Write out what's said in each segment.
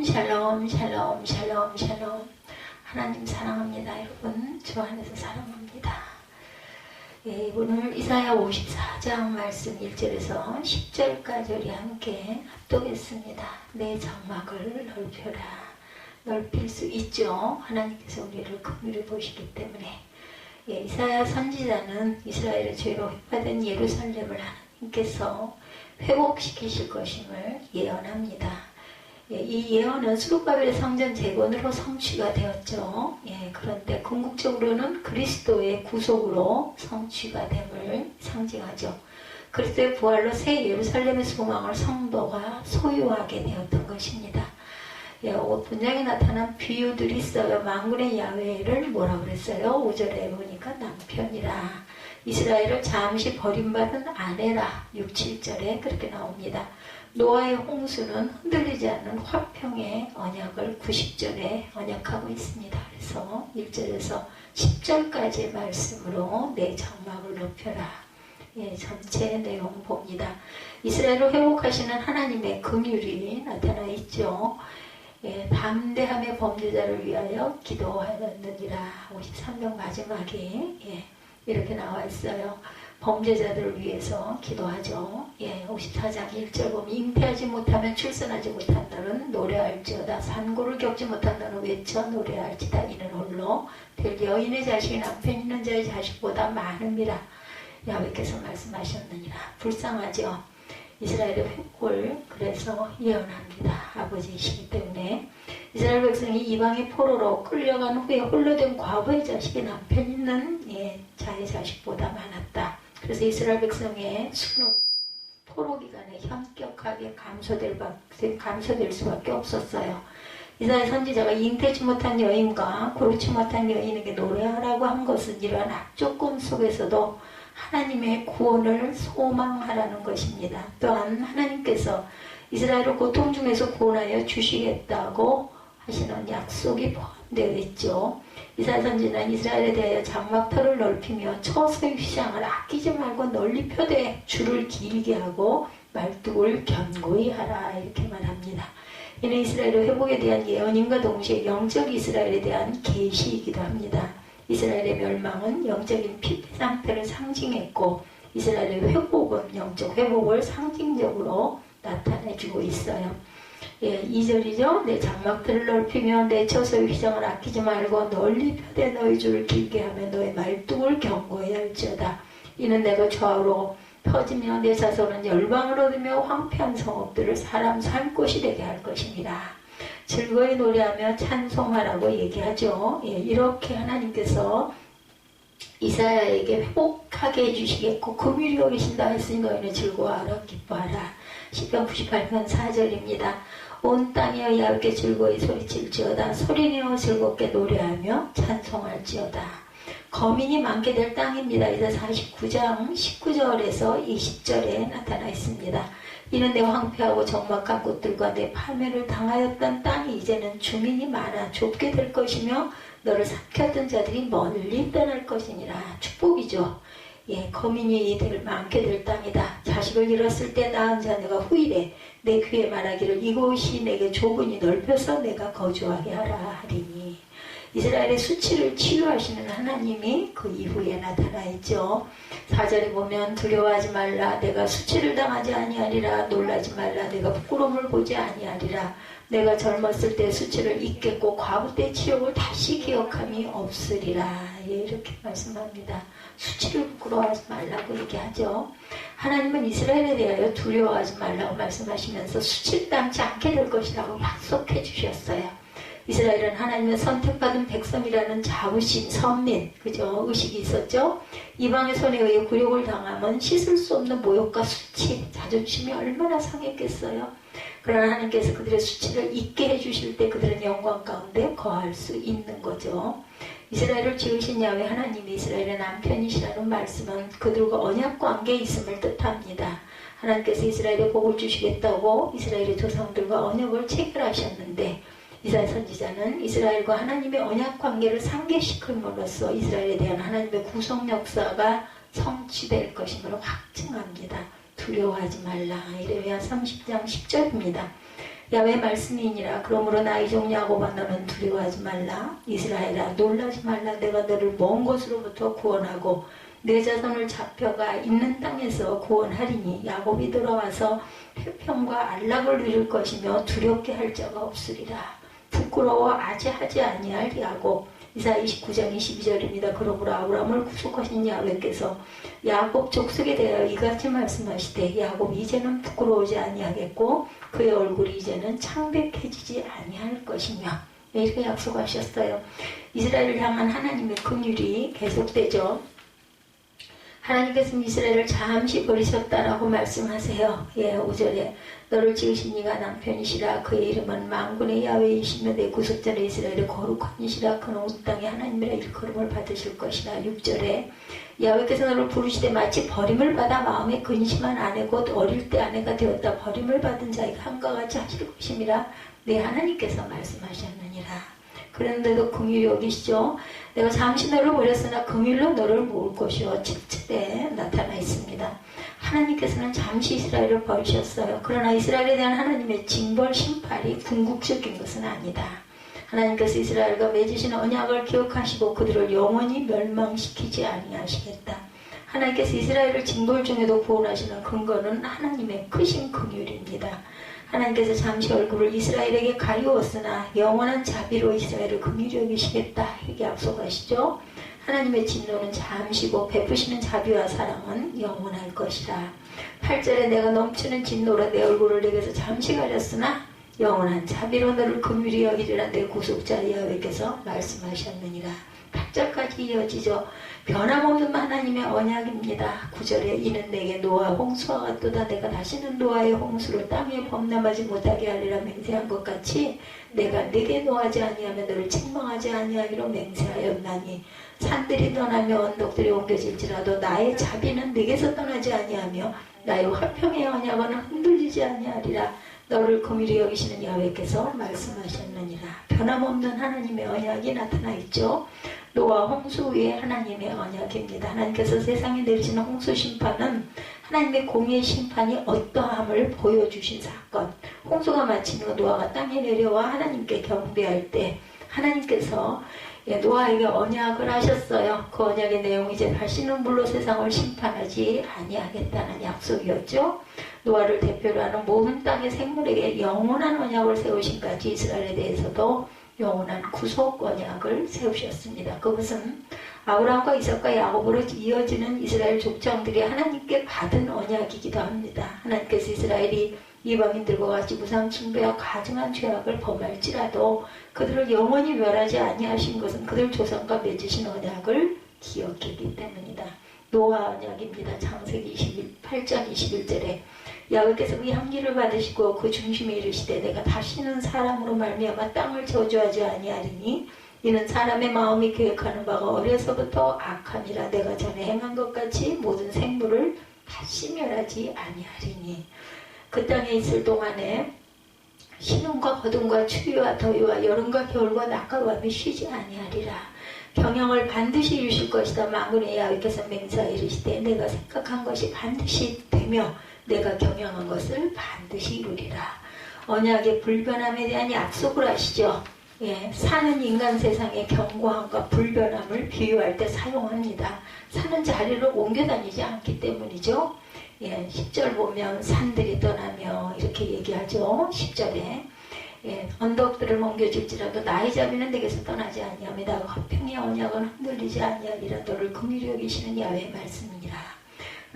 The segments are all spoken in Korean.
샬롬 샬롬 샬롬 샬롬. 하나님 사랑합니다. 여러분 주 안에서 사랑합니다. 예, 오늘 이사야 54장 말씀 1절에서 10절까지 우리 함께 합독했습니다. 내 장막을 넓혀라. 넓힐 수 있죠. 하나님께서 우리를 긍휼히 보시기 때문에. 예, 이사야 선지자는 이스라엘의 죄로 획파된 예루살렘을 하나님께서 회복시키실 것임을 예언합니다. 예, 이 예언은 스룹바벨의 성전 재건으로 성취가 되었죠. 예, 그런데 궁극적으로는 그리스도의 구속으로 성취가 됨을 상징하죠. 그리스도의 부활로 새 예루살렘의 소망을 성도가 소유하게 되었던 것입니다. 예, 본장에 나타난 비유들이 있어요. 만군의 야훼를 뭐라 그랬어요? 5절에 보니까 남편이라. 이스라엘을 잠시 버림받은 아내라. 6, 7절에 그렇게 나옵니다. 노아의 홍수는 흔들리지 않는 화평의 언약을 90절에 언약하고 있습니다. 그래서 1절에서 10절까지의 말씀으로 내 장막을 높여라. 예, 전체 내용 봅니다. 이스라엘을 회복하시는 하나님의 긍휼이 나타나 있죠. 예, 담대함의 범죄자를 위하여 기도하였느니라. 53장 마지막에 예, 이렇게 나와 있어요. 범죄자들을 위해서 기도하죠. 예, 54장 1절 보면 잉태하지 못하면 출산하지 못한 너는 노래할지어다. 산고를 겪지 못한 너는 외쳐 노래할지다. 이는 홀로 될 여인의 자식이 남편 있는 자의 자식보다 많음이라. 야훼께서 말씀하셨느니라. 불쌍하죠. 이스라엘의 회복을 그래서 예언합니다. 아버지이시기 때문에 이스라엘 백성이 이방의 포로로 끌려간 후에 홀로 된 과부의 자식이 남편 있는 예, 자의 자식보다 많았다. 그래서 이스라엘 백성의 수는 포로 기간에 현격하게 감소될 수밖에 없었어요. 이사야 선지자가 잉태치 못한 여인과 고르치 못한 여인에게 노래하라고 한 것은 이러한 악조건 속에서도 하나님의 구원을 소망하라는 것입니다. 또한 하나님께서 이스라엘을 고통 중에서 구원하여 주시겠다고 하시는 약속이 포함되어 있죠. 이사야 선지자는 이스라엘에 대하여 장막터를 넓히며 처소의 휘장을 아끼지 말고 널리 펴되 줄을 길게 하고 말뚝을 견고히 하라 이렇게 말합니다. 이는 이스라엘의 회복에 대한 예언임과 동시에 영적 이스라엘에 대한 계시이기도 합니다. 이스라엘의 멸망은 영적인 피폐 상태를 상징했고 이스라엘의 회복은 영적 회복을 상징적으로 나타내주고 있어요. 예, 2절이죠. 내 장막들을 넓히며 내 처소의 휘장을 아끼지 말고 널리 펴되 너희 줄을 길게 하며 너의 말뚝을 견고히 할지어다. 이는 내가 좌우로 퍼지며 내 자손은 열방을 얻으며 황폐한 성읍들을 사람 살 곳이 되게 할 것이니라. 즐거이 노래하며 찬송하라고 얘기하죠. 예, 이렇게 하나님께서 이사야에게 회복하게 해주시겠고 긍휼히 여기신다 했으니 너희는 즐거워하라 기뻐하라. 시편 98편 4절입니다. 온 땅이여 야훼께 즐거이 소리칠지어다. 소리내어 즐겁게 노래하며 찬송할지어다. 거민이 많게 될 땅입니다. 이제 49장 19절에서 20절에 나타나 있습니다. 이는 내 황폐하고 적막한 곳들과 내 파멸을 당하였던 땅이 이제는 주민이 많아 좁게 될 것이며 너를 삭혔던 자들이 멀리 떠날 것이니라. 축복이죠. 예, 거민이 많게 될 땅이다. 자식을 잃었을 때 낳은 자녀가 후일에 내 귀에 말하기를 이곳이 내게 좁으니 넓혀서 내가 거주하게 하라 하리니. 이스라엘의 수치를 치유하시는 하나님이 그 이후에 나타나 있죠. 4절에 보면 두려워하지 말라. 내가 수치를 당하지 아니하리라. 놀라지 말라. 내가 부끄러움을 보지 아니하리라. 내가 젊었을 때 수치를 잊겠고 과부 때 치욕을 다시 기억함이 없으리라. 예, 이렇게 말씀합니다. 수치를 부끄러워하지 말라고 얘기하죠. 하나님은 이스라엘에 대하여 두려워하지 말라고 말씀하시면서 수치를 당치 않게 될 것이라고 약속해 주셨어요. 이스라엘은 하나님의 선택받은 백성이라는 자부심, 선민, 그죠? 의식이 있었죠? 이방의 손에 의해 굴욕을 당하면 씻을 수 없는 모욕과 수치, 자존심이 얼마나 상했겠어요? 그러나 하나님께서 그들의 수치를 잊게 해주실 때 그들은 영광 가운데 거할 수 있는 거죠. 이스라엘을 지으신 야훼 하나님이 이스라엘의 남편이시라는 말씀은 그들과 언약 관계에 있음을 뜻합니다. 하나님께서 이스라엘에 복을 주시겠다고 이스라엘의 조상들과 언약을 체결하셨는데 이사야 선지자는 이스라엘과 하나님의 언약 관계를 상기시킴으로써 이스라엘에 대한 하나님의 구속 역사가 성취될 것임을 확증합니다. 두려워하지 말라. 이레미야 30장 10절입니다. 야훼 말씀이니라. 그러므로 나의 종 야곱아 너는 두려워하지 말라. 이스라엘아 놀라지 말라. 내가 너를 먼 곳으로부터 구원하고 내 자손을 잡혀가 있는 땅에서 구원하리니 야곱이 돌아와서 태평과 안락을 누릴 것이며 두렵게 할 자가 없으리라. 부끄러워 아재하지 아니할 야곱. 이사야 29장 22절입니다. 그러므로 아브라함을 구속하신 야훼께서 야곱 족속에 대하여 이같이 말씀하시되 야곱이 이제는 부끄러우지 아니하겠고 그의 얼굴이 이제는 창백해지지 아니할 것이며 이렇게 약속하셨어요. 이스라엘을 향한 하나님의 긍휼이 계속되죠. 하나님께서는 이스라엘을 잠시 버리셨다라고 말씀하세요. 5절에 너를 지으신 이가 남편이시라. 그의 이름은 만군의 야훼이시며 내 구속자는 이스라엘의 거룩한 이시라. 그는 온 땅의 하나님이라 일컬음을 받으실 것이라. 6절에 야훼께서 너를 부르시되 마치 버림을 받아 마음에 근심한 아내 곧 어릴 때 아내가 되었다 버림을 받은 자에게 한과 같이 하실 것임이라. 내 하나님께서 말씀하셨느니라. 그런데도 긍휼히 여기시죠. 내가 잠시 너를 버렸으나 긍휼로 너를 모을 것이요 7절에 나타나 있습니다. 하나님께서는 잠시 이스라엘을 버리셨어요. 그러나 이스라엘에 대한 하나님의 징벌 심판이 궁극적인 것은 아니다. 하나님께서 이스라엘과 맺으신 언약을 기억하시고 그들을 영원히 멸망시키지 아니하시겠다. 하나님께서 이스라엘을 징벌 중에도 구원하시는 근거는 하나님의 크신 긍휼입니다. 하나님께서 잠시 얼굴을 이스라엘에게 가리웠으나 영원한 자비로 이스라엘을 긍휼히 여기시겠다 이렇게 약속하시죠. 하나님의 진노는 잠시고 베푸시는 자비와 사랑은 영원할 것이다. 8절에 내가 넘치는 진노로 내 얼굴을 내게서 잠시 가렸으나 영원한 자비로 너를 긍휼히 여기리라. 내 구속자 야훼께서 말씀하셨느니라. 8절까지 이어지죠. 변함없는 하나님의 언약입니다. 9절에 이는 내게 노아 홍수와 같도다. 내가 다시는 노아의 홍수를 땅에 범람하지 못하게 하리라 맹세한 것 같이 내가 내게 노하지 아니하며 너를 책망하지 아니하기로 맹세하였나니 산들이 떠나며 언덕들이 옮겨질지라도 나의 자비는 내게서 떠나지 아니하며 나의 화평의 언약은 흔들리지 아니하리라. 너를 긍휼히 여기시는 야훼께서 말씀하셨느니라. 변함없는 하나님의 언약이 나타나 있죠. 노아 홍수 위에 하나님의 언약입니다. 하나님께서 세상에 내리시는 홍수 심판은 하나님의 공의의 심판이 어떠함을 보여주신 사건. 홍수가 마친 후 노아가 땅에 내려와 하나님께 경배할 때 하나님께서 노아에게 언약을 하셨어요. 그 언약의 내용이 이제 다시는 물로 세상을 심판하지 아니하겠다는 약속이었죠. 노아를 대표로 하는 모든 땅의 생물에게 영원한 언약을 세우신 까지 이스라엘에 대해서도 영원한 구속 언약을 세우셨습니다. 그것은 아브라함과 이삭과 야곱으로 이어지는 이스라엘 족장들이 하나님께 받은 언약이기도 합니다. 하나님께서 이스라엘이 이방인들과 같이 무상 징배와 가증한 죄악을 범할지라도 그들을 영원히 멸하지 아니하신 것은 그들 조상과 맺으신 언약을 기억했기 때문이다. 노아 언약입니다. 창세기 28장 21절에 야훼께서 그 향기를 받으시고 그 중심에 이르시되 내가 다시는 사람으로 말미암아 땅을 저주하지 아니하리니 이는 사람의 마음이 계획하는 바가 어려서부터 악함이라. 내가 전에 행한 것 같이 모든 생물을 다시 멸하지 아니하리니. 그 땅에 있을 동안에 신음과 거둠과 추위와 더위와 여름과 겨울과 낮과 밤이 쉬지 아니하리라. 경영을 반드시 이루실 것이다. 만군의 야훼께서 맹세하여 이르시되 내가 생각한 것이 반드시 되며 내가 경영한 것을 반드시 이루리라. 언약의 불변함에 대한 약속을 하시죠. 사는 인간 세상의 견고함과 불변함을 비유할 때 사용합니다. 사는 자리를 옮겨 다니지 않기 때문이죠. 10절 보면 산들이 떠나며 이렇게 얘기하죠. 10절에 언덕들을 옮겨질지라도 나의 자비는 내게서 떠나지 아니하며 나와 화평의 언약은 흔들리지 아니하리라. 너를 긍휼히 여기시는 야훼의 말씀이니라.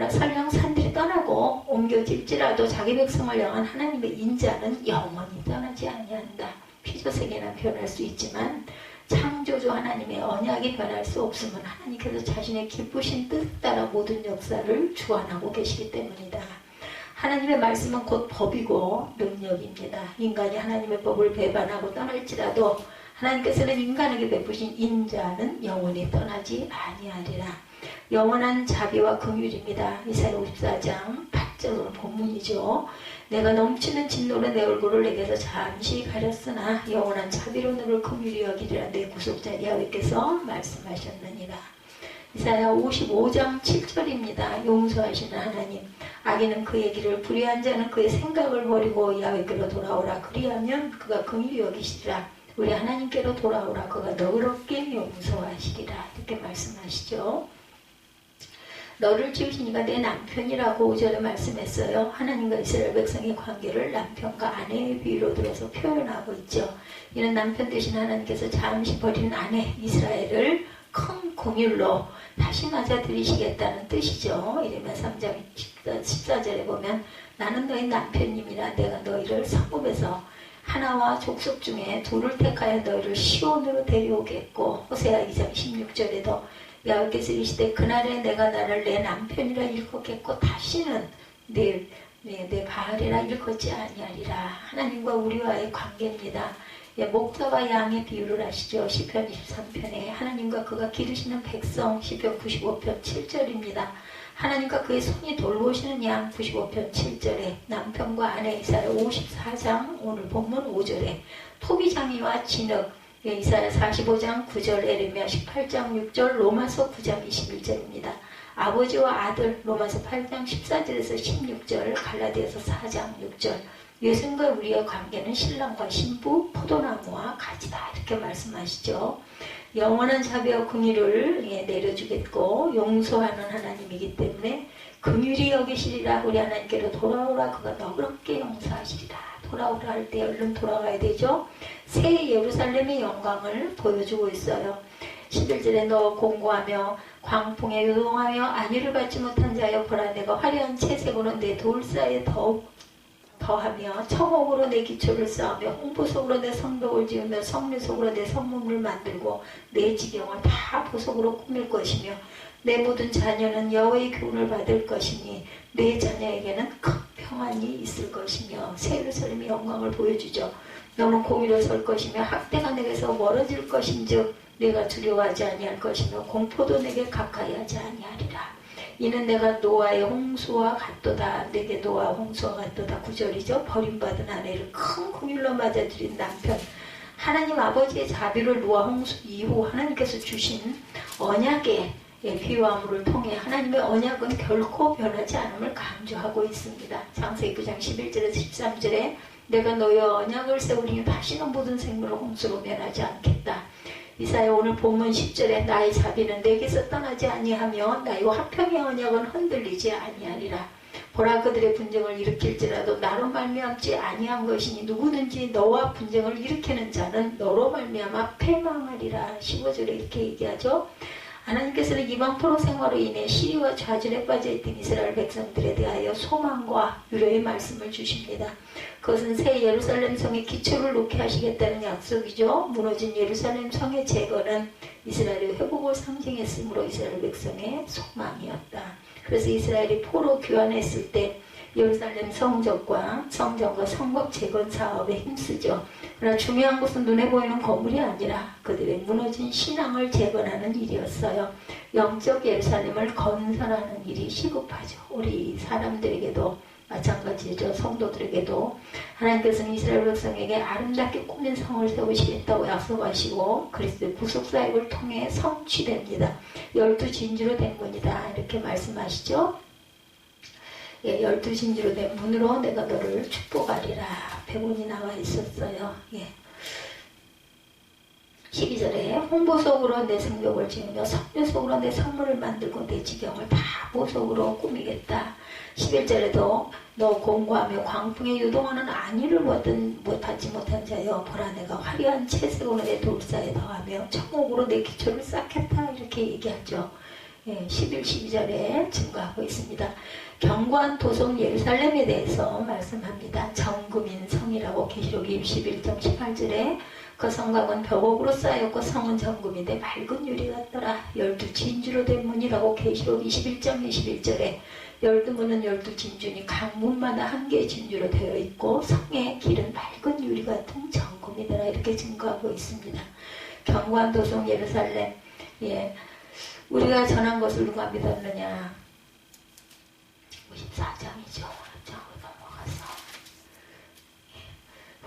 설령 산들이 떠나고 옮겨질지라도 자기 백성을 향한 하나님의 인자는 영원히 떠나지 아니한다. 피조세계나 변할 수 있지만 창조주 하나님의 언약이 변할 수 없으면 하나님께서 자신의 기쁘신 뜻에 따라 모든 역사를 주관하고 계시기 때문이다. 하나님의 말씀은 곧 법이고 능력입니다. 인간이 하나님의 법을 배반하고 떠날지라도 하나님께서는 인간에게 베푸신 인자는 영원히 떠나지 아니하리라. 영원한 자비와 긍휼입니다. 이사야 54장 8절 본문이죠. 내가 넘치는 진노로 내 얼굴을 내게서 잠시 가렸으나 영원한 자비로 너를 긍휼히 여기리라. 내 구속자 야훼께서 말씀하셨느니라. 이사야 55장 7절입니다. 용서하시는 하나님. 악인은 그의 길을 불의한 자는 그의 생각을 버리고 야훼께로 돌아오라. 그리하면 그가 긍휼히 여기시리라. 우리 하나님께로 돌아오라. 그가 너그럽게 용서하시리라. 이렇게 말씀하시죠. 너를 지으신 이가 내 남편이라고 5절에 말씀했어요. 하나님과 이스라엘 백성의 관계를 남편과 아내의 비유로 들어서 표현하고 있죠. 이는 남편 대신 하나님께서 잠시 버린 아내 이스라엘을 큰 긍휼로 다시 맞아들이시겠다는 뜻이죠. 이르면 3장 14절에 보면 나는 너희 남편님이라 내가 너희를 성읍에서 하나와 족속 중에 둘을 택하여 너희를 시온으로 데려오겠고 호세아 2장 16절에도 야훼께서 이르시되 그날에 내가 나를 내 남편이라 일컫겠고 다시는 내 바알이라 일컫지 아니하리라. 하나님과 우리와의 관계입니다. 목자와 양의 비유를 하시죠. 시편 23편에 하나님과 그가 기르시는 백성 시편 95편 7절입니다. 하나님과 그의 손이 돌보시는 양 95편 7절에 남편과 아내 이사야 54장 오늘 본문 5절에 토비장이와 진흙 이사야 45장 9절 에레미야 18장 6절 로마서 9장 21절입니다. 아버지와 아들 로마서 8장 14절에서 16절 갈라디아서 4장 6절 예수님과 우리의 관계는 신랑과 신부 포도나무와 가지다 이렇게 말씀하시죠. 영원한 자비와 긍휼을 내려주겠고 용서하는 하나님이기 때문에 긍휼히 여기시리라. 우리 하나님께로 돌아오라. 그가 너그럽게 용서하시리라. 돌아오라 할 때 얼른 돌아가야 되죠. 새 예루살렘의 영광을 보여주고 있어요. 11절에 너 공고하며 광풍에 요동하며 안위를 받지 못한 자여 보라 내가 화려한 채색으로 내 돌사에 더하며 청옥으로 내 기초를 쌓으며 홍보석으로 내 성벽을 지으며 성류석으로 내 성문을 만들고 내 지경을 다 보석으로 꾸밀 것이며 내 모든 자녀는 여호와의 교훈을 받을 것이니 내 자녀에게는 큰 평안이 있을 것이며 새 예루살렘의 영광을 보여주죠. 너는 공의로 설 것이며 학대가 내게서 멀어질 것인즉 내가 두려워하지 아니할 것이며 공포도 내게 가까이 하지 아니하리라. 이는 내가 노아의 홍수와 같도다. 내게 노아 홍수와 같도다. 9절이죠. 버림받은 아내를 큰 긍휼로 맞아들인 남편. 하나님 아버지의 자비를 노아 홍수 이후 하나님께서 주신 언약의 비유함을 통해 하나님의 언약은 결코 변하지 않음을 강조하고 있습니다. 창세기 9장 11절에서 13절에 내가 너의 언약을 세우리니 다시는 모든 생물을 홍수로 변하지 않겠다. 이사야 오늘 본문 10절에 나의 자비는 내게서 떠나지 아니하며 나의 화평의 언약은 흔들리지 아니하리라. 보라 그들의 분쟁을 일으킬지라도 나로 말미암지 아니한 것이니 누구든지 너와 분쟁을 일으키는 자는 너로 말미암아 패망하리라. 15절에 이렇게 얘기하죠. 하나님께서는 이방 포로 생활로 인해 시리와 좌절에 빠져있던 이스라엘 백성들에 대하여 소망과 위로의 말씀을 주십니다. 그것은 새 예루살렘 성의 기초를 놓게 하시겠다는 약속이죠. 무너진 예루살렘 성의 재건은 이스라엘의 회복을 상징했으므로 이스라엘 백성의 소망이었다. 그래서 이스라엘이 포로 귀환했을 때 예루살렘 성전과 성벽 재건 사업에 힘쓰죠. 그러나 중요한 것은 눈에 보이는 건물이 아니라 그들의 무너진 신앙을 재건하는 일이었어요. 영적 예루살렘을 건설하는 일이 시급하죠. 우리 사람들에게도 마찬가지죠. 성도들에게도 하나님께서는 이스라엘 백성에게 아름답게 꾸민 성을 세우시겠다고 약속하시고 그리스도의 구속사역을 통해 성취됩니다. 12진주로 된 것이다. 이렇게 말씀하시죠. 12진주로 된 문으로 내가 너를 축복하리라. 백문이 나와 있었어요. 12절에 홍보석으로 내 성벽을 지으며 성류석으로 내 성문을 만들고 내 지경을 다 보석으로 꾸미겠다. 11절에도 너 공고하며 광풍에 유동하는 안위를 받지 못한 자여 보라 내가 화려한 채색으로 내 돌사에 더하며 청옥으로 내 기초를 쌓겠다. 이렇게 얘기하죠. 11, 12절에 증거하고 있습니다. 견고한 도성 예루살렘에 대해서 말씀합니다. 정금인 성이라고 계시록 21장 18절에 그 성곽은 벽옥으로 쌓였고 성은 정금인데 맑은 유리 같더라. 12진주로 된 문이라고 계시록 21장 21절에 12문은 12진주니 각 문마다 한 개의 진주로 되어 있고 성의 길은 맑은 유리 같은 정금이더라. 이렇게 증거하고 있습니다. 견고한 도성 예루살렘 우리가 전한 것을 누가 믿었느냐? 54장이죠. 장으로 넘어가서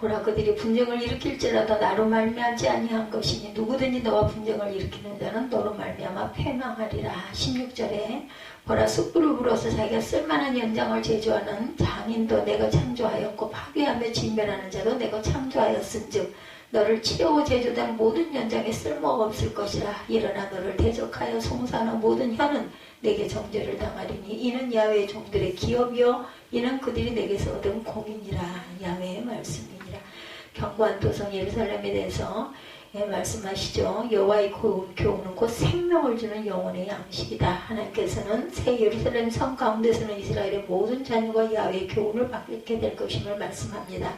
보라 그들이 분쟁을 일으킬지라도 나로 말미암지 아니한 것이니 누구든지 너와 분쟁을 일으키는 자는 너로 말미암아 패망하리라. 16절에 보라 숯불을 불어서 자기가 쓸만한 연장을 제조하는 장인도 내가 창조하였고 파괴하며 진멸하는 자도 내가 창조하였은즉 너를 치려고 제조된 모든 연장에 쓸모가 없을 것이라. 일어나 너를 대적하여 송사하는 모든 혀는 내게 정죄를 당하리니 이는 야훼의 종들의 기업이요 이는 그들이 내게서 얻은 공이니라. 야훼의 말씀이니라. 견고한 도성 예루살렘에 대해서 말씀하시죠. 여호와의 교훈은 곧 생명을 주는 영혼의 양식이다. 하나님께서는 새 예루살렘 성 가운데서는 이스라엘의 모든 자녀가 야훼의 교훈을 받게 될 것임을 말씀합니다.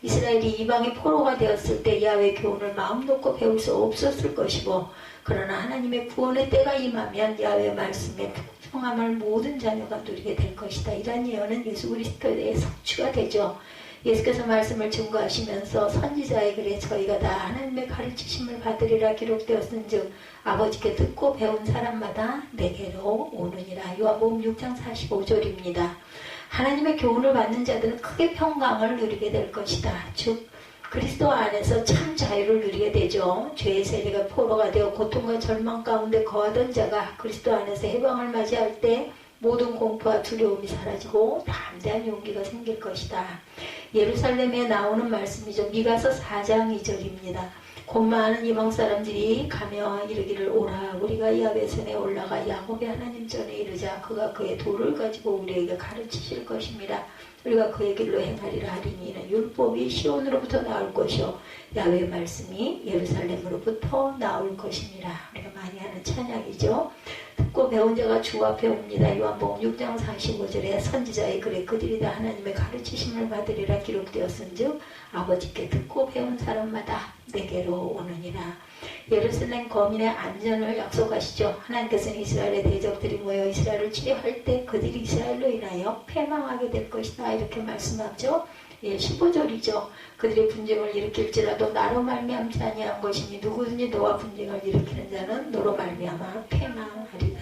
이스라엘이 이방의 포로가 되었을 때 야훼의 교훈을 마음 놓고 배울 수 없었을 것이고 그러나 하나님의 구원의 때가 임하면 야훼의 말씀의 풍성함을 모든 자녀가 누리게 될 것이다. 이런 예언은 예수 그리스도에 대해 성취가 되죠. 예수께서 말씀을 증거하시면서 선지자의 글에 저희가 다 하나님의 가르치심을 받으리라 기록되었은즉 아버지께 듣고 배운 사람마다 내게로 오느니라. 요한복음 6장 45절입니다. 하나님의 교훈을 받는 자들은 크게 평강을 누리게 될 것이다. 즉 그리스도 안에서 참 자유를 누리게 되죠. 죄의 세력의 포로가 되어 고통과 절망 가운데 거하던 자가 그리스도 안에서 해방을 맞이할 때 모든 공포와 두려움이 사라지고 담대한 용기가 생길 것이다. 예루살렘에 나오는 말씀이죠. 미가서 4장 2절입니다. 곧 많은 이방 사람들이 가며 이르기를 오라 우리가 야훼 산에 올라가 야곱의 하나님 전에 이르자 그가 그의 돌을 가지고 우리에게 가르치실 것입니다. 우리가 그의 길로 행하리라 하리니 이는 율법이 시온으로부터 나올 것이요 야훼의 말씀이 예루살렘으로부터 나올 것입니다. 우리가 많이 하는 찬양이죠. 듣고 배운 자가 주 앞에 옵니다. 요한복음 6장 45절에 선지자의 글에 그들이 다 하나님의 가르치심을 받으리라 기록되었은즉 아버지께 듣고 배운 사람마다 내게로 오느니라. 예루살렘 거민의 안전을 약속하시죠. 하나님께서는 이스라엘의 대적들이 모여 이스라엘을 치려할 때 그들이 이스라엘로 인하여 패망하게 될 것이다. 이렇게 말씀하죠. 15절이죠. 그들이 분쟁을 일으킬지라도 나로 말미암지 아니한 것이니 누구든지 너와 분쟁을 일으키는 자는 너로 말미암아 패망하리라.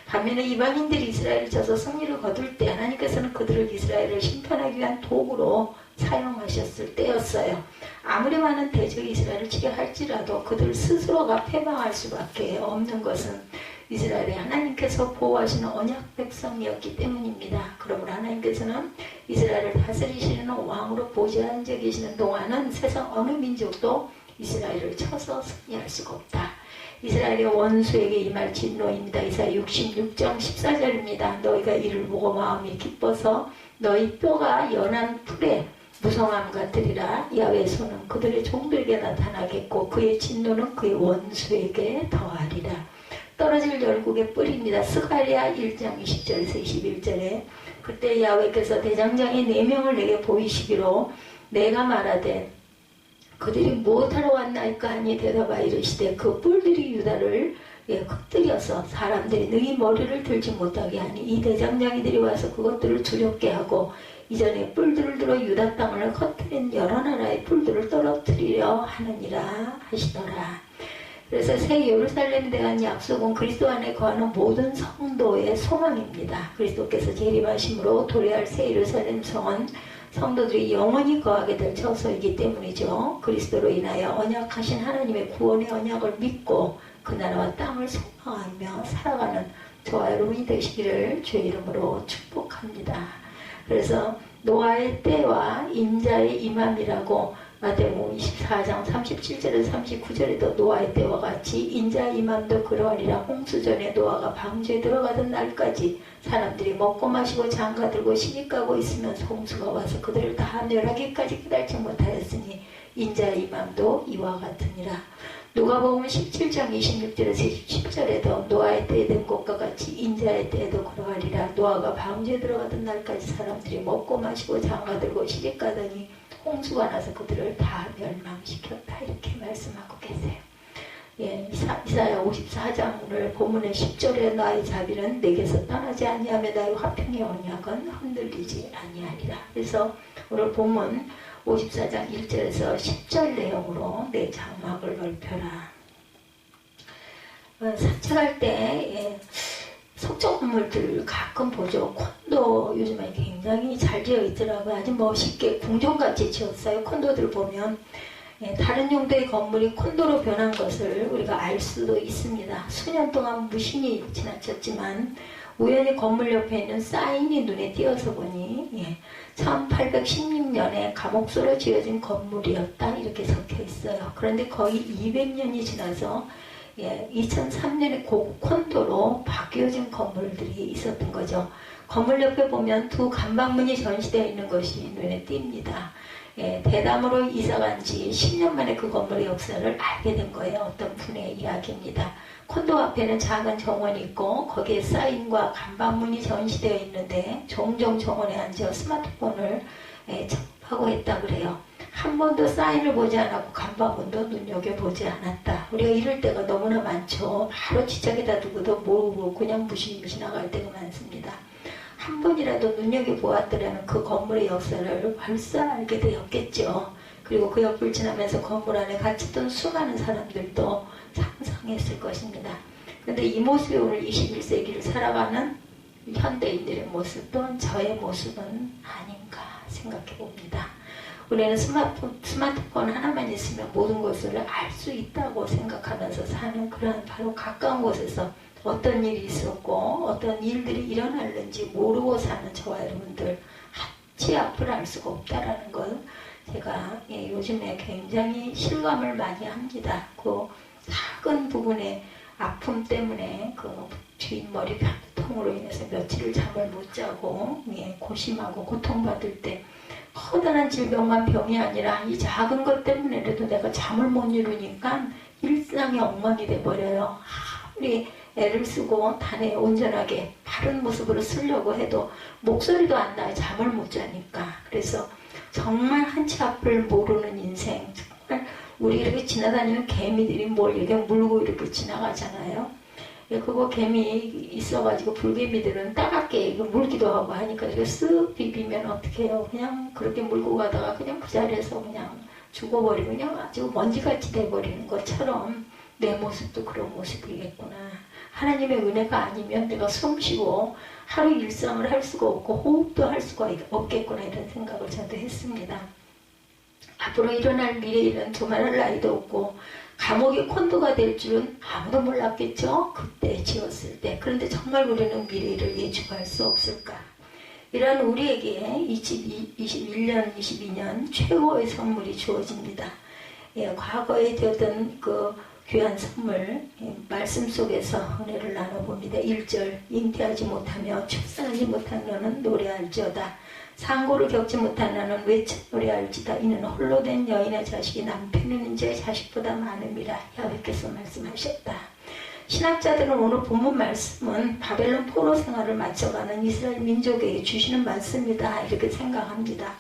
반면에 이방인들이 이스라엘을 쳐서 승리를 거둘 때 하나님께서는 그들을 이스라엘을 심판하기 위한 도구로 사용하셨을 때였어요. 아무리 많은 대적이 이스라엘을 치려 할지라도 그들 스스로가 패망할 수밖에 없는 것은 이스라엘의 하나님께서 보호하시는 언약 백성이었기 때문입니다. 그러므로 하나님께서는 이스라엘을 다스리시는 왕으로 보좌에 앉아 계시는 동안은 세상 어느 민족도 이스라엘을 쳐서 승리할 수가 없다. 이스라엘의 원수에게 임할 진노입니다. 이사야 66장 14절입니다. 너희가 이를 보고 마음이 기뻐서 너희 뼈가 연한 풀에 무성함 같으리라. 야훼의 손은 그들의 종들에게 나타나겠고 그의 진노는 그의 원수에게 더하리라. 떨어질 열국의 뿌리입니다. 스가랴 1장 20절에서 21절에 그때 야훼께서 대장장이 4명을 내게 보이시기로 내가 말하되 그들이 무엇하러 왔나이까 하니 대답하여 이르시되 그 뿔들이 유다를 흩뜨려서 사람들이 너희 머리를 들지 못하게 하니 이 대장장이들이 와서 그것들을 두렵게 하고 이전에 뿔들을 들어 유다 땅을 흩뜨린 여러 나라의 뿔들을 떨어뜨리려 하느니라 하시더라. 그래서 새 예루살렘에 대한 약속은 그리스도 안에 거하는 모든 성도의 소망입니다. 그리스도께서 재림하심으로 도래할 새 예루살렘 성은 성도들이 영원히 거하게 될 처소이기 때문이죠. 그리스도로 인하여 언약하신 하나님의 구원의 언약을 믿고 그 나라와 땅을 소망하며 살아가는 저와 여러분이 되시기를 주의 이름으로 축복합니다. 그래서 노아의 때와 인자의 임함이라고 마태복음 24장 37절에서 39절에도 노아의 때와 같이 인자의 임함도 그러하리라. 홍수전에 노아가 방주에 들어가던 날까지 사람들이 먹고 마시고 장가들고 시집가고 있으면서 홍수가 와서 그들을 다 멸하기까지 깨달지 못하였으니 인자의 임함도 이와 같으니라. 누가복음 17장 26절에서 27절에도 노아의 때에 된 것과 같이 인자의 때에도 그러하리라. 노아가 방주에 들어가던 날까지 사람들이 먹고 마시고 장가들고 시집가더니 홍수가 나서 그들을 다 멸망시켰다. 이렇게 말씀하고 계세요. 이사야 54장 오늘 본문의 10절에 나의 자비는 내게서 떠나지 아니하며 나의 화평의 언약은 흔들리지 아니하리라. 그래서 오늘 본문 54장 1절에서 10절 내용으로 내 장막을 넓혀라. 산책할 때 목조 건물들 가끔 보죠. 콘도 요즘에 굉장히 잘 지어 있더라고요. 아주 멋있게 궁전같이 지었어요. 콘도들 보면. 예, 다른 용도의 건물이 콘도로 변한 것을 우리가 알 수도 있습니다. 수년 동안 무심히 지나쳤지만 우연히 건물 옆에 있는 사인이 눈에 띄어서 보니 1816년에 감옥소로 지어진 건물이었다 이렇게 적혀 있어요. 그런데 거의 200년이 지나서 2003년에 콘도로 바뀌어진 건물들이 있었던 거죠. 건물 옆에 보면 두 간방문이 전시되어 있는 것이 눈에 띕니다. 대담으로 이사간 지 10년 만에 그 건물의 역사를 알게 된 거예요. 어떤 분의 이야기입니다. 콘도 앞에는 작은 정원이 있고 거기에 사인과 간방문이 전시되어 있는데 종종 정원에 앉아 스마트폰을 접하고 했다 그래요. 한 번도 사인을 보지 않았고 간방문도 눈여겨보지 않았다. 우리가 이럴 때가 너무나 많죠. 바로 지척에다 두고도 모르고 그냥 무심히 지나갈 때가 많습니다. 한 번이라도 눈여겨보았더라면 그 건물의 역사를 벌써 알게 되었겠죠. 그리고 그 옆을 지나면서 건물 안에 갇혔던 수많은 사람들도 상상했을 것입니다. 그런데 이 모습이 오늘 21세기를 살아가는 현대인들의 모습 또는 저의 모습은 아닌가 생각해 봅니다. 우리는 스마트폰 하나만 있으면 모든 것을 알 수 있다고 생각하면서 사는 그런 바로 가까운 곳에서 어떤 일이 있었고 어떤 일들이 일어났는지 모르고 사는 저와 여러분들 한치 앞을 알 수가 없다라는 걸 제가 요즘에 굉장히 실감을 많이 합니다. 그 작은 부분의 아픔 때문에 그 뒷머리 편통으로 인해서 며칠을 잠을 못 자고 고심하고 고통받을 때 커다란 질병만 병이 아니라 이 작은 것 때문에라도 내가 잠을 못 이루니까 일상이 엉망이 돼버려요. 아무리 애를 쓰고 단에 온전하게 바른 모습으로 쓰려고 해도 목소리도 안 나요. 잠을 못 자니까. 그래서 정말 한치 앞을 모르는 인생, 정말 우리 이렇게 지나다니는 개미들이 뭘 이렇게 물고 이렇게 지나가잖아요. 그거 개미 있어가지고 불개미들은 따갑게 물기도 하고 하니까 이렇게 쓱 비비면 어떻게 해요? 그냥 그렇게 물고 가다가 그냥 그 자리에서 그냥 죽어버리고 그냥 아주 먼지같이 돼버리는 것처럼 내 모습도 그런 모습이겠구나. 하나님의 은혜가 아니면 내가 숨쉬고 하루 일상을 할 수가 없고 호흡도 할 수가 없겠구나 이런 생각을 저도 했습니다. 앞으로 일어날 미래에는 두말할 나이도 없고 감옥의 콘도가 될 줄은 아무도 몰랐겠죠. 그때 지었을 때. 그런데 정말 우리는 미래를 예측할 수 없을까. 이런 우리에게 21년, 22년 최고의 선물이 주어집니다. 과거에 되었던 그 귀한 선물, 말씀 속에서 은혜를 나눠봅니다. 1절, 잉태하지 못하며 출산하지 못한 너는 노래할지어다. 상고를 겪지 못한 나는 외쳐 노래할지다. 이는 홀로 된 여인의 자식이 남편 있는 자의 자식보다 많음이라. 야훼께서 말씀하셨다. 신학자들은 오늘 본문 말씀은 바벨론 포로 생활을 마쳐가는 이스라엘 민족에게 주시는 말씀이다 이렇게 생각합니다.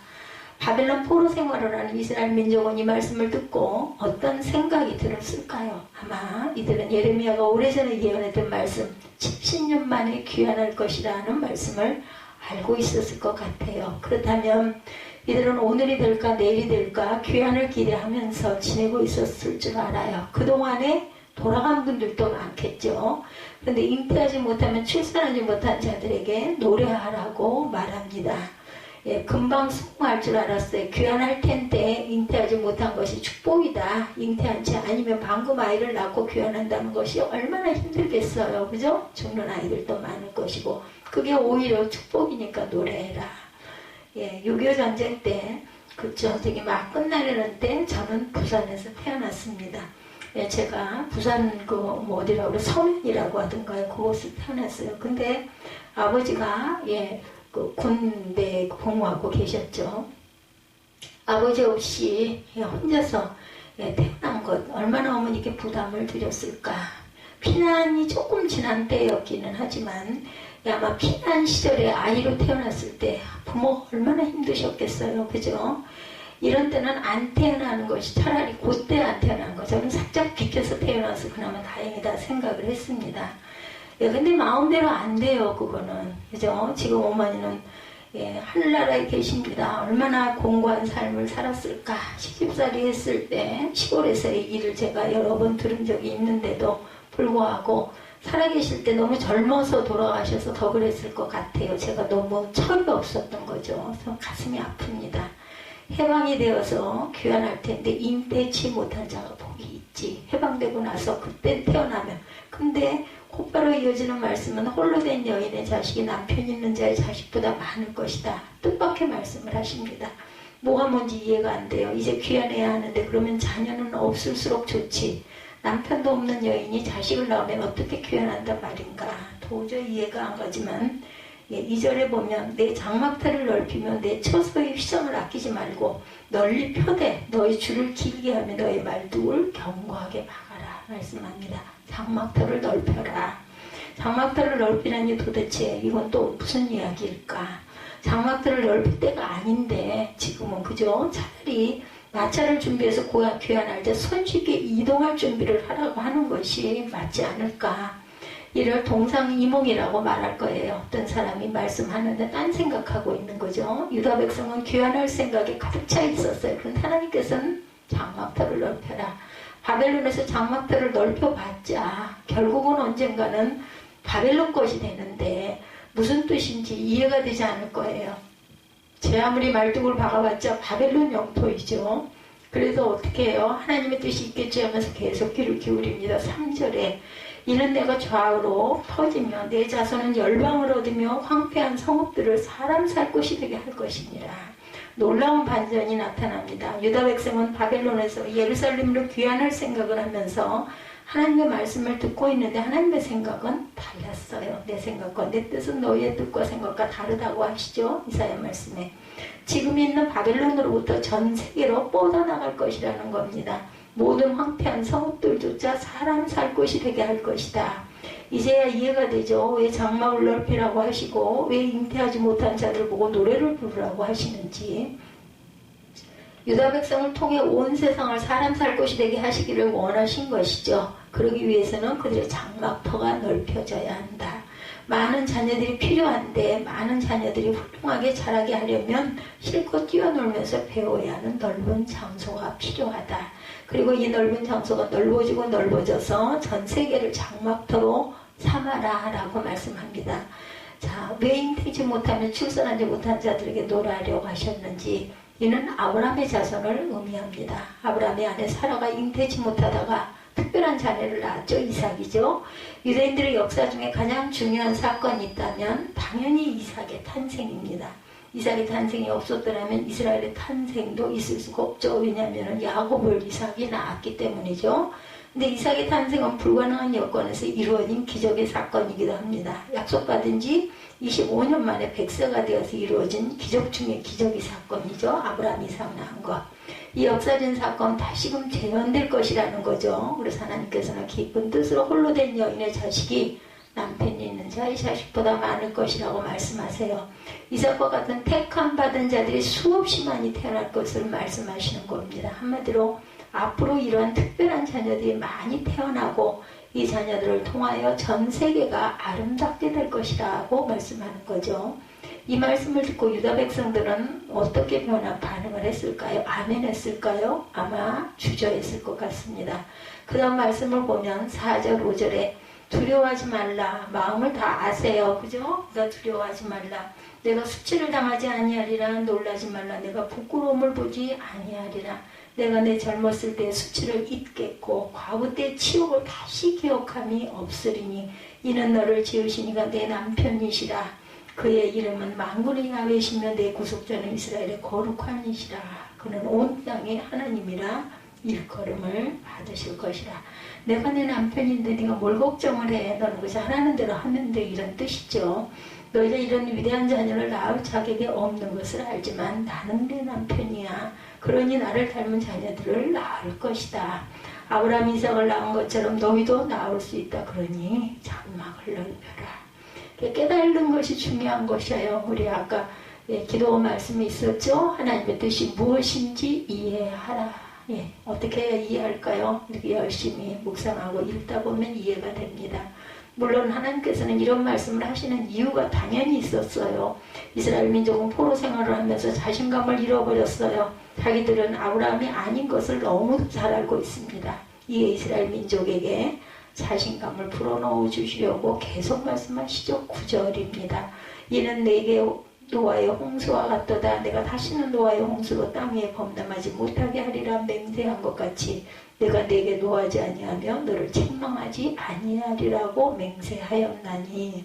바벨론 포로 생활을 하는 이스라엘 민족은 이 말씀을 듣고 어떤 생각이 들었을까요? 아마 이들은 예레미야가 오래전에 예언했던 말씀 70년 만에 귀환할 것이라는 말씀을 알고 있었을 것 같아요. 그렇다면 이들은 오늘이 될까 내일이 될까 귀환을 기대하면서 지내고 있었을 줄 알아요. 그동안에 돌아간 분들도 많겠죠. 그런데 잉태하지 못하면 출산하지 못한 자들에게 노래하라고 말합니다. 금방 성공할 줄 알았어요. 귀환할 텐데 잉태하지 못한 것이 축복이다. 잉태하지 아니면 방금 아이를 낳고 귀환한다는 것이 얼마나 힘들겠어요. 그죠? 죽는 아이들도 많을 것이고 그게 오히려 축복이니까 노래해라. 6.25 전쟁 때 그쵸. 되게 막 끝나려는 때 저는 부산에서 태어났습니다. 제가 부산 어디라고 그래 서면이라고 하던가요. 그곳에 태어났어요. 근데 아버지가 그 군대 복무하고 계셨죠. 아버지 없이 혼자서 태어난 것 얼마나 어머니께 부담을 드렸을까. 피난이 조금 지난 때였기는 하지만 아마 피난 시절에 아이로 태어났을 때 부모가 얼마나 힘드셨겠어요. 그죠? 이런 때는 안 태어나는 것이 차라리 그때 안 태어난 거. 저는 살짝 비켜서 태어나서 그나마 다행이다 생각을 했습니다. 근데 마음대로 안 돼요, 그거는. 그죠? 지금 어머니는 하늘나라에 계십니다. 얼마나 공고한 삶을 살았을까. 시집살이 했을 때 시골에서의 일을 제가 여러 번 들은 적이 있는데도 불구하고 살아계실 때 너무 젊어서 돌아가셔서 더 그랬을 것 같아요. 제가 너무 철이 없었던 거죠. 그래서 가슴이 아픕니다. 해방이 되어서 귀환할 텐데 잉태치 못한 자가 복이 있지. 해방되고 나서 그때 태어나면. 근데 곧바로 이어지는 말씀은 홀로 된 여인의 자식이 남편 있는 자의 자식보다 많을 것이다. 뜻밖의 말씀을 하십니다. 뭐가 뭔지 이해가 안 돼요. 이제 귀환해야 하는데 그러면 자녀는 없을수록 좋지. 남편도 없는 여인이 자식을 낳으면 어떻게 귀환한단 말인가. 도저히 이해가 안 가지만 2절에 보면 내 장막터를 넓히며 내 처소의 휘장을 아끼지 말고 널리 펴되 너의 줄을 길게 하며 너의 말뚝을 견고하게 박아라 말씀합니다. 장막터를 넓혀라. 장막터를 넓히라니 도대체 이건 또 무슨 이야기일까. 장막터를 넓힐 때가 아닌데 지금은 그죠? 차라리 마차를 준비해서 귀환할 때 손쉽게 이동할 준비를 하라고 하는 것이 맞지 않을까. 이를 동상이몽이라고 말할 거예요. 어떤 사람이 말씀하는데 딴 생각하고 있는 거죠. 유다 백성은 귀환할 생각에 가득 차 있었어요. 그런데 하나님께서는 장막터를 넓혀라. 바벨론에서 장막터를 넓혀봤자 결국은 언젠가는 바벨론 것이 되는데 무슨 뜻인지 이해가 되지 않을 거예요. 제 아무리 말뚝을 박아봤자 바벨론 영토이죠. 그래서 어떻게 해요? 하나님의 뜻이 있겠지 하면서 계속 귀를 기울입니다. 3절에 이는 내가 좌우로 퍼지며 내 자손은 열방을 얻으며 황폐한 성읍들을 사람 살 곳이 되게 할 것이니라. 놀라운 반전이 나타납니다. 유다 백성은 바벨론에서 예루살렘으로 귀환할 생각을 하면서 하나님의 말씀을 듣고 있는데 하나님의 생각은 달랐어요. 내 생각과 내 뜻은 너희의 뜻과 생각과 다르다고 하시죠. 이사야 말씀에. 지금 있는 바벨론으로부터 전 세계로 뻗어나갈 것이라는 겁니다. 모든 황폐한 성읍들조차 사람 살 곳이 되게 할 것이다. 이제야 이해가 되죠. 왜 장막을 넓히라고 하시고 왜 잉태하지 못한 자들 보고 노래를 부르라고 하시는지. 유다 백성을 통해 온 세상을 사람 살 곳이 되게 하시기를 원하신 것이죠. 그러기 위해서는 그들의 장막터가 넓혀져야 한다. 많은 자녀들이 필요한데 많은 자녀들이 훌륭하게 자라게 하려면 실컷 뛰어놀면서 배워야 하는 넓은 장소가 필요하다. 그리고 이 넓은 장소가 넓어지고 넓어져서 전 세계를 장막터로 삼아라 라고 말씀합니다. 자, 왜 잉태지 못하면 출산하지 못한 자들에게 노래하려고 하셨는지. 이는 아브라함의 자손을 의미합니다. 아브라함의 아내 사라가 잉태지 못하다가 특별한 자녀를 낳았죠. 이삭이죠. 유대인들의 역사 중에 가장 중요한 사건이 있다면 당연히 이삭의 탄생입니다. 이삭의 탄생이 없었더라면 이스라엘의 탄생도 있을 수가 없죠. 왜냐하면 야곱을 이삭이 낳았기 때문이죠. 근데 이삭의 탄생은 불가능한 여건에서 이루어진 기적의 사건이기도 합니다. 약속받은 지 25년 만에 100세가 되어서 이루어진 기적 중의 기적의 사건이죠. 아브라함이 이삭 낳은 것. 이 역사적인 사건 다시금 재현될 것이라는 거죠. 그래서 하나님께서는 기쁜 뜻으로 홀로 된 여인의 자식이 남편이 있는 자의 자식보다 많을 것이라고 말씀하세요. 이삭과 같은 택함 받은 자들이 수없이 많이 태어날 것을 말씀하시는 겁니다. 한마디로 앞으로 이러한 특별한 자녀들이 많이 태어나고 이 자녀들을 통하여 전 세계가 아름답게 될 것이라고 말씀하는 거죠. 이 말씀을 듣고 유다 백성들은 어떻게 반응을 했을까요? 아멘 했을까요? 아마 주저했을 것 같습니다. 그 다음 말씀을 보면 4절 5절에 두려워하지 말라. 마음을 다 아세요. 그죠? 그러니까 두려워하지 말라. 내가 수치를 당하지 아니하리라. 놀라지 말라. 내가 부끄러움을 보지 아니하리라. 내가 내 젊었을 때 수치를 잊겠고 과부 때 치욕을 다시 기억함이 없으리니 이는 너를 지으시니가 내 남편이시라. 그의 이름은 만군의 야훼시며 내 구속자는 이스라엘의 거룩한 이시라. 그는 온 땅의 하나님이라 일컬음을 받으실 것이라. 내가 내 남편인데 네가 뭘 걱정을 해. 너는 그저 하라는 대로 하는데 이런 뜻이죠. 너희가 이런 위대한 자녀를 낳을 자격이 없는 것을 알지만 나는 내 남편이야. 그러니 나를 닮은 자녀들을 낳을 것이다. 아브라함 이삭을 낳은 것처럼 너희도 낳을 수 있다. 그러니 장막을 넓혀라. 깨달는 것이 중요한 것이에요. 우리 아까 기도 말씀이 있었죠. 하나님의 뜻이 무엇인지 이해하라. 어떻게 해야 이해할까요? 이렇게 열심히 묵상하고 읽다 보면 이해가 됩니다. 물론 하나님께서는 이런 말씀을 하시는 이유가 당연히 있었어요. 이스라엘 민족은 포로 생활을 하면서 자신감을 잃어버렸어요. 자기들은 아브라함이 아닌 것을 너무 잘 알고 있습니다. 이에 이스라엘 민족에게 자신감을 불어넣어 주시려고 계속 말씀하시죠. 9절입니다. 이는 내게 노아의 홍수와 같도다. 내가 다시는 노아의 홍수로 땅 위에 범람하지 못하게 하리라 맹세한 것 같이 내가 내게 노하지 아니하며 너를 책망하지 아니하리라고 맹세하였나니.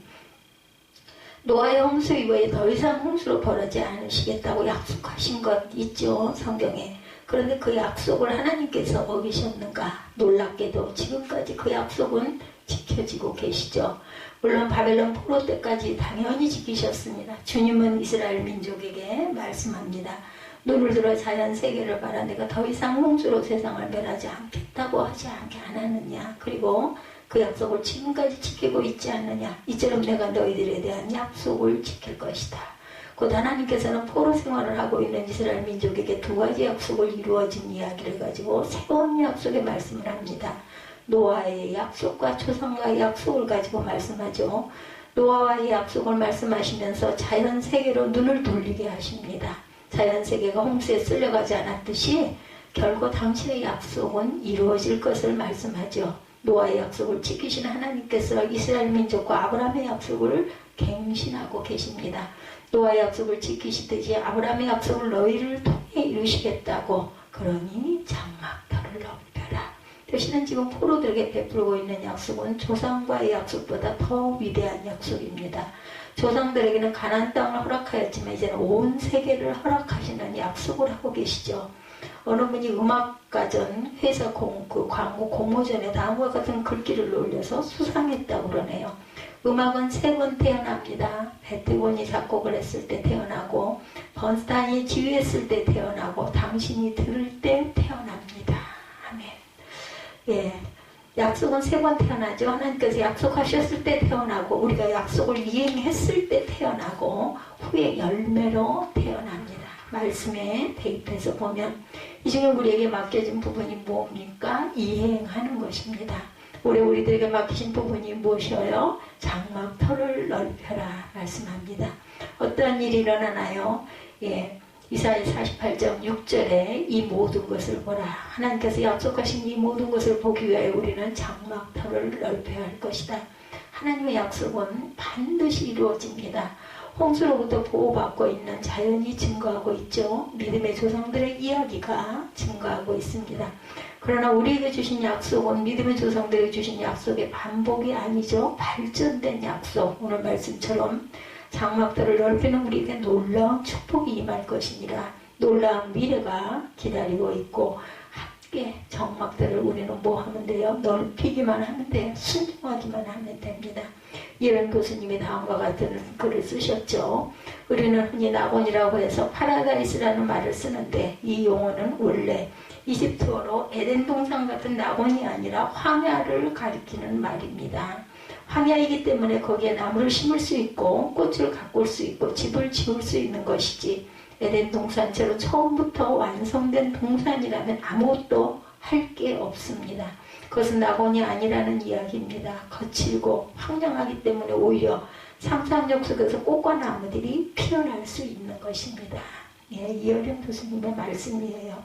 노아의 홍수 이후에 더 이상 홍수로 벌어지지 않으시겠다고 약속하신 것 있죠, 성경에. 그런데 그 약속을 하나님께서 어기셨는가? 놀랍게도 지금까지 그 약속은 지켜지고 계시죠. 물론 바벨론 포로 때까지 당연히 지키셨습니다. 주님은 이스라엘 민족에게 말씀합니다. 눈을 들어 자연 세계를 봐라. 내가 더 이상 홍수로 세상을 멸하지 않겠다고 하지 않게 안 하느냐. 그리고 그 약속을 지금까지 지키고 있지 않느냐. 이처럼 내가 너희들에 대한 약속을 지킬 것이다. 곧 하나님께서는 포로 생활을 하고 있는 이스라엘 민족에게 두 가지 약속을 이루어진 이야기를 가지고 새로운 약속의 말씀을 합니다. 노아의 약속과 조상과의 약속을 가지고 말씀하죠. 노아와의 약속을 말씀하시면서 자연세계로 눈을 돌리게 하십니다. 자연세계가 홍수에 쓸려가지 않았듯이 결국 당신의 약속은 이루어질 것을 말씀하죠. 노아의 약속을 지키신 하나님께서 이스라엘 민족과 아브라함의 약속을 갱신하고 계십니다. 노아의 약속을 지키시듯이 아브라함의 약속을 너희를 통해 이루시겠다고. 그러니 장막터를 넓혀라. 대신은 지금 포로들에게 베풀고 있는 약속은 조상과의 약속보다 더 위대한 약속입니다. 조상들에게는 가나안 땅을 허락하였지만 이제는 온 세계를 허락하시는 약속을 하고 계시죠. 어느 분이 음악가전 회사 광고 공모전에 다음과 같은 글귀를 올려서 수상했다고 그러네요. 음악은 세 번 태어납니다. 베토벤이 작곡을 했을 때 태어나고, 번스타인이 지휘했을 때 태어나고, 당신이 들을 때 태어납니다. 아멘. 예, 약속은 세 번 태어나죠. 하나님께서 약속하셨을 때 태어나고, 우리가 약속을 이행했을 때 태어나고, 후에 열매로 태어납니다. 말씀에 대입해서 보면 이 중에 우리에게 맡겨진 부분이 뭡니까? 이행하는 것입니다. 올해 우리들에게 맡기신 부분이 무엇이어요? 장막터를 넓혀라 말씀합니다. 어떤 일이 일어나나요? 예, 이사야 48장 6절에 이 모든 것을 보라. 하나님께서 약속하신 이 모든 것을 보기 위하여 우리는 장막터를 넓혀야 할 것이다. 하나님의 약속은 반드시 이루어집니다. 홍수로부터 보호받고 있는 자연이 증거하고 있죠. 믿음의 조상들의 이야기가 증거하고 있습니다. 그러나 우리에게 주신 약속은 믿음의 조상들에게 주신 약속의 반복이 아니죠. 발전된 약속. 오늘 말씀처럼 장막들을 넓히는 우리에게 놀라운 축복이 임할 것이니라. 놀라운 미래가 기다리고 있고 함께 장막들을 우리는 뭐 하면 돼요? 넓히기만 하면 돼요. 순종하기만 하면 됩니다. 이런 교수님이 다음과 같은 글을 쓰셨죠. 우리는 흔히 낙원이라고 해서 파라다이스라는 말을 쓰는데 이 용어는 원래 이집트어로 에덴 동산 같은 낙원이 아니라 황야를 가리키는 말입니다. 황야이기 때문에 거기에 나무를 심을 수 있고 꽃을 가꿀 수 있고 집을 지을 수 있는 것이지 에덴 동산처럼 처음부터 완성된 동산이라면 아무것도 할 게 없습니다. 그것은 낙원이 아니라는 이야기입니다. 거칠고 황량하기 때문에 오히려 상상력 속에서 꽃과 나무들이 피어날 수 있는 것입니다. 예, 이어령 교수님의 말씀이에요.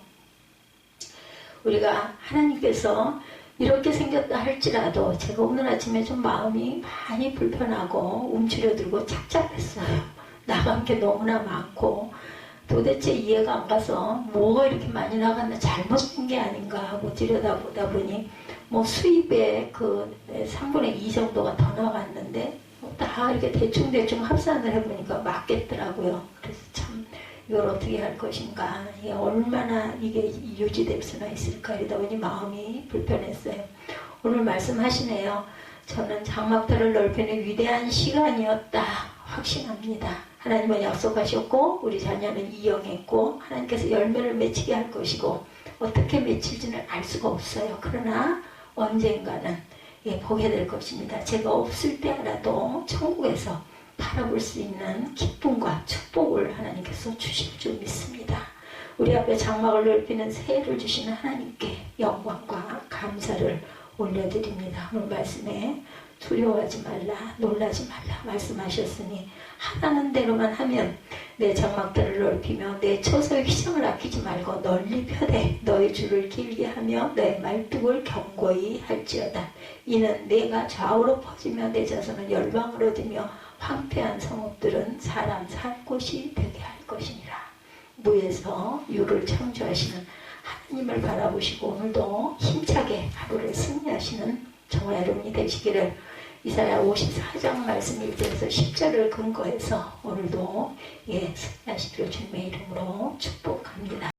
우리가 하나님께서 이렇게 생겼다 할지라도 제가 오늘 아침에 좀 마음이 많이 불편하고 움츠려들고 착잡했어요. 나간 게 너무나 많고 도대체 이해가 안 가서 뭐가 이렇게 많이 나갔나 잘못된 게 아닌가 하고 들여다보다 보니 뭐 수입의 그 3분의 2 정도가 더 나갔는데 다 이렇게 대충 합산을 해보니까 맞겠더라고요. 그래서 참 이걸 어떻게 할 것인가, 이게 얼마나 이게 유지될 수나 있을까 이러다 보니 마음이 불편했어요. 오늘 말씀하시네요. 저는 장막터를 넓히는 위대한 시간이었다 확신합니다. 하나님은 약속하셨고 우리 자녀는 이행했고 하나님께서 열매를 맺히게 할 것이고 어떻게 맺힐지는 알 수가 없어요. 그러나 언젠가는 보게 될 것입니다. 제가 없을 때라도 천국에서 바라볼 수 있는 기쁨과 축복을 하나님께서 주실 줄 믿습니다. 우리 앞에 장막을 넓히는 새해를 주시는 하나님께 영광과 감사를 올려드립니다. 오늘 말씀에 두려워하지 말라, 놀라지 말라 말씀하셨으니 하라는 대로만 하면 내 장막들을 넓히며 내 처소의 휘장을 아끼지 말고 널리 펴되 너의 줄을 길게 하며 내 말뚝을 견고히 할지어다. 이는 내가 좌우로 퍼지며 내 자손은 열방을 얻으며 황폐한 성읍들은 사람 살 곳이 되게 할 것이니라. 무에서 유를 창조하시는 하나님을 바라보시고 오늘도 힘차게 하루를 승리하시는 저와 여러분이 되시기를 이사야 54장 말씀 1절에서 10절을 근거해서 오늘도 승리하시기를 주님의 이름으로 축복합니다.